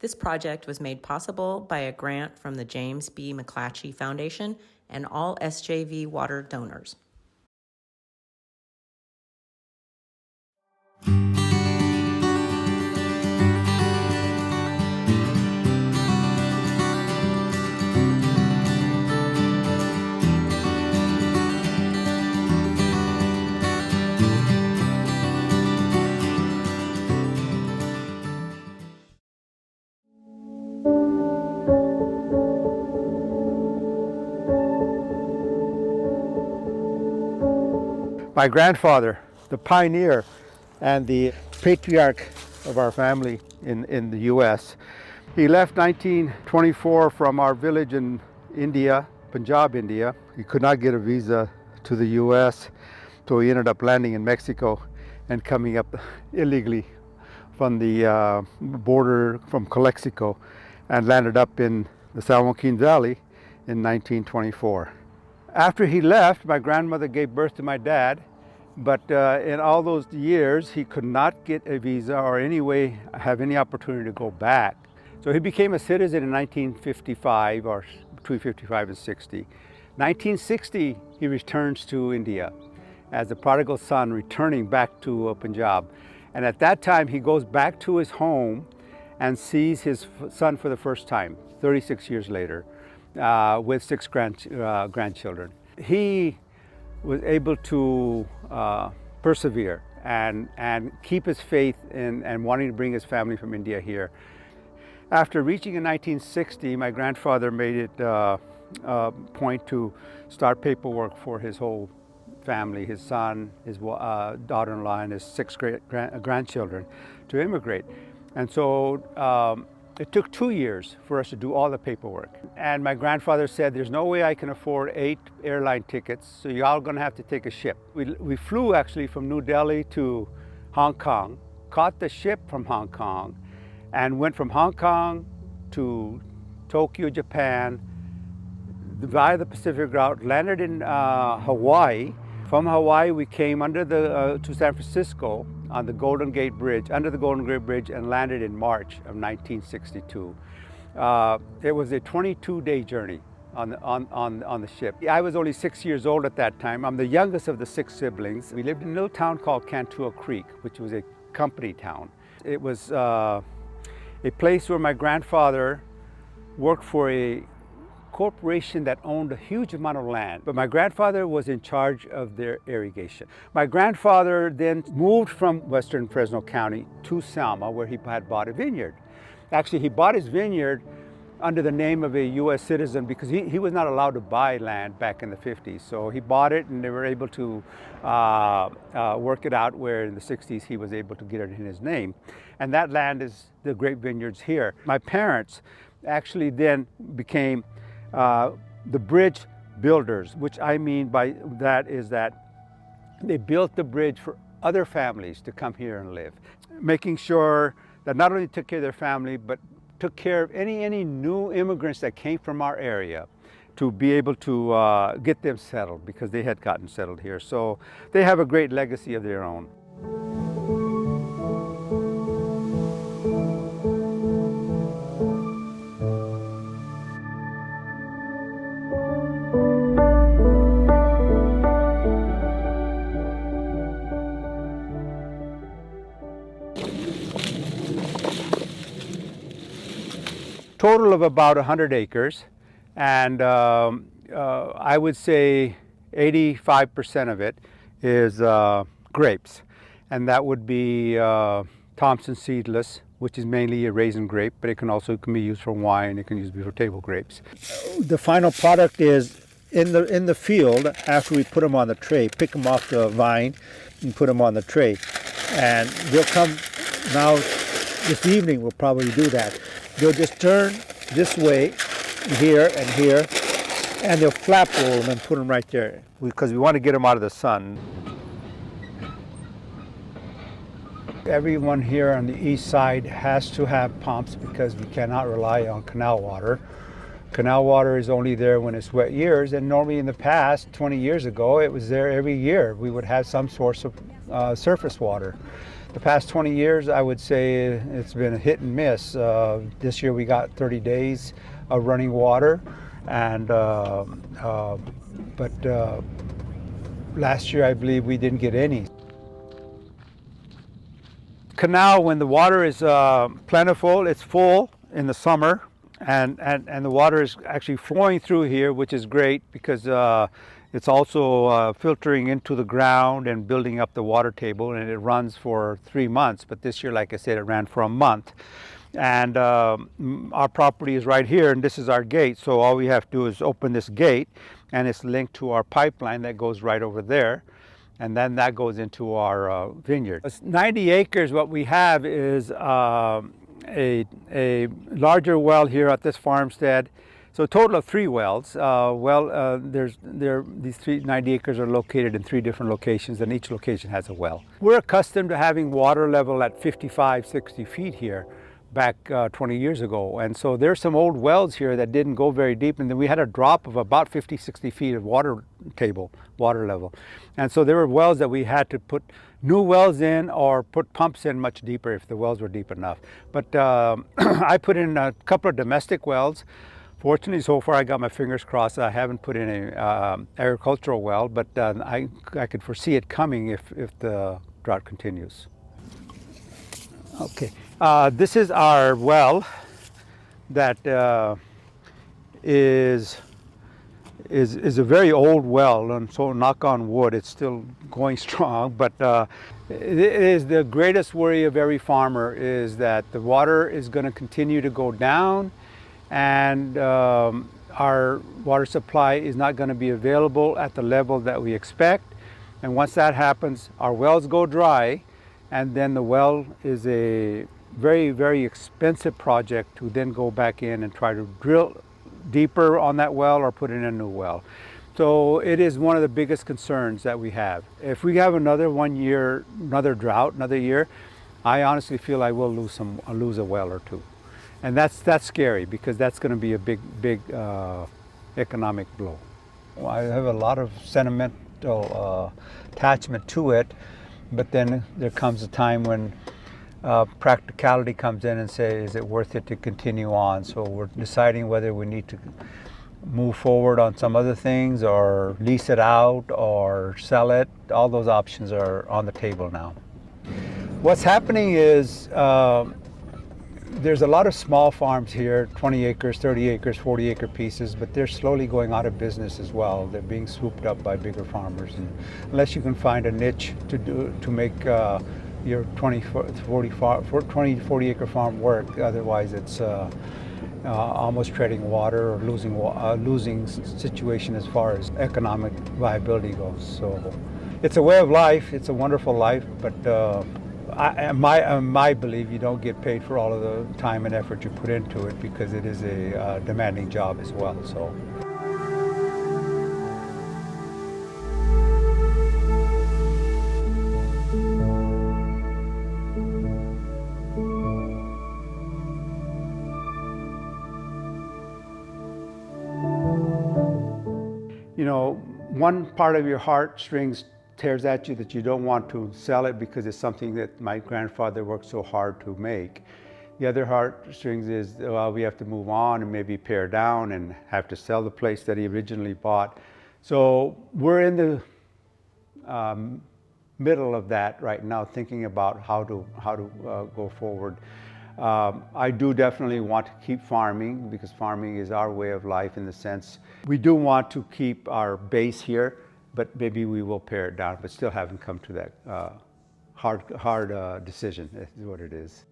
This project was made possible by a grant from the James B. McClatchy Foundation and all SJV Water donors. My grandfather, the pioneer and the patriarch of our family in the U.S. He left 1924 from our village in India, Punjab, India. He could not get a visa to the U.S., so he ended up landing in Mexico and coming up illegally from the border from Calexico and landed up in the San Joaquin Valley in 1924. After he left, my grandmother gave birth to my dad, but in all those years, he could not get a visa or have any opportunity to go back. So he became a citizen in 1955, or between 55 and 60. 1960, he returns to India as a prodigal son returning back to Punjab. And at that time, he goes back to his home and sees his son for the first time, 36 years later. With 6 grandchildren. He was able to persevere and keep his faith and wanting to bring his family from India here. After reaching in 1960, my grandfather made it a point to start paperwork for his whole family, his son, his daughter-in-law, and his 6 grandchildren to immigrate. And so it took 2 years for us to do all the paperwork. And my grandfather said, there's no way I can afford 8 airline tickets, so you're all gonna have to take a ship. We flew actually from New Delhi to Hong Kong, caught the ship from Hong Kong, and went from Hong Kong to Tokyo, Japan, via the Pacific route, landed in Hawaii. From Hawaii, we came to San Francisco on the Golden Gate Bridge, under the Golden Gate Bridge, and landed in March of 1962. It was a 22-day journey on the ship. I was only 6 years old at that time. I'm the youngest of the 6 siblings. We lived in a little town called Cantua Creek, which was a company town. It was a place where my grandfather worked for a corporation that owned a huge amount of land, but my grandfather was in charge of their irrigation. My grandfather then moved from western Fresno County to Selma, where he had bought a vineyard. Actually, he bought his vineyard under the name of a U.S. citizen because he was not allowed to buy land back in the 50s. So he bought it, and they were able to work it out where in the 60s he was able to get it in his name. And that land is the great vineyards here. My parents actually then became the bridge builders, which I mean by that is that they built the bridge for other families to come here and live, making sure that not only took care of their family, but took care of any new immigrants that came from our area to be able to get them settled because they had gotten settled here. So they have a great legacy of their own. Total of about 100 acres, and I would say 85% of it is grapes, and that would be Thompson seedless, which is mainly a raisin grape, but it can be used for wine. It can be used for table grapes. The final product is in the field. After we put them on the tray, pick them off the vine and put them on the tray, and they'll come now. This evening we'll probably do that. They'll just turn this way, here and here, and they'll flap roll them and put them right there because we want to get them out of the sun. Everyone here on the east side has to have pumps because we cannot rely on canal water. Canal water is only there when it's wet years, and normally in the past, 20 years ago, it was there every year. We would have some source of surface water. The past 20 years, I would say it's been a hit and miss. This year we got 30 days of running water, and but last year I believe we didn't get any. Canal, when the water is plentiful, it's full in the summer, and the water is actually flowing through here, which is great because it's also filtering into the ground and building up the water table, and it runs for 3 months. But this year, like I said, it ran for a month. And our property is right here, and this is our gate. So all we have to do is open this gate, and it's linked to our pipeline that goes right over there. And then that goes into our vineyard. It's 90 acres. What we have is a larger well here at this farmstead. So a total of 3 wells. These 90 acres are located in 3 different locations, and each location has a well. We're accustomed to having water level at 55, 60 feet here back 20 years ago. And so there's some old wells here that didn't go very deep, and then we had a drop of about 50, 60 feet of water level. And so there were wells that we had to put new wells in or put pumps in much deeper if the wells were deep enough. But I put in a couple of domestic wells. Fortunately, so far I got my fingers crossed. I haven't put in an agricultural well, but I could foresee it coming if the drought continues. Okay, this is our well that is a very old well, and so knock on wood, it's still going strong. But it is the greatest worry of every farmer is that the water is going to continue to go down, and our water supply is not going to be available at the level that we expect. And once that happens, our wells go dry, and then the well is a very, very expensive project to then go back in and try to drill deeper on that well or put in a new well. So it is one of the biggest concerns that we have. If we have another drought, another year, I honestly feel I will lose a well or 2. And that's scary, because that's going to be a big economic blow. Well, I have a lot of sentimental attachment to it, but then there comes a time when practicality comes in and says, is it worth it to continue on? So we're deciding whether we need to move forward on some other things, or lease it out, or sell it. All those options are on the table now. What's happening is there's a lot of small farms here, 20 acres, 30 acres, 40 acre pieces, but they're slowly going out of business as well. They're being swooped up by bigger farmers. And unless you can find a niche to make your 20, 40 acre farm work, otherwise it's almost treading water or losing situation as far as economic viability goes. So it's a way of life. It's a wonderful life, but my belief, you don't get paid for all of the time and effort you put into it, because it is a demanding job as well. So. You know, one part of your heartstrings tears at you that you don't want to sell it because it's something that my grandfather worked so hard to make. The other heartstrings is, well, we have to move on and maybe pare down and have to sell the place that he originally bought. So we're in the middle of that right now, thinking about how to go forward. I do definitely want to keep farming, because farming is our way of life in the sense we do want to keep our base here, but maybe we will pare it down, but still haven't come to that hard decision, is what it is.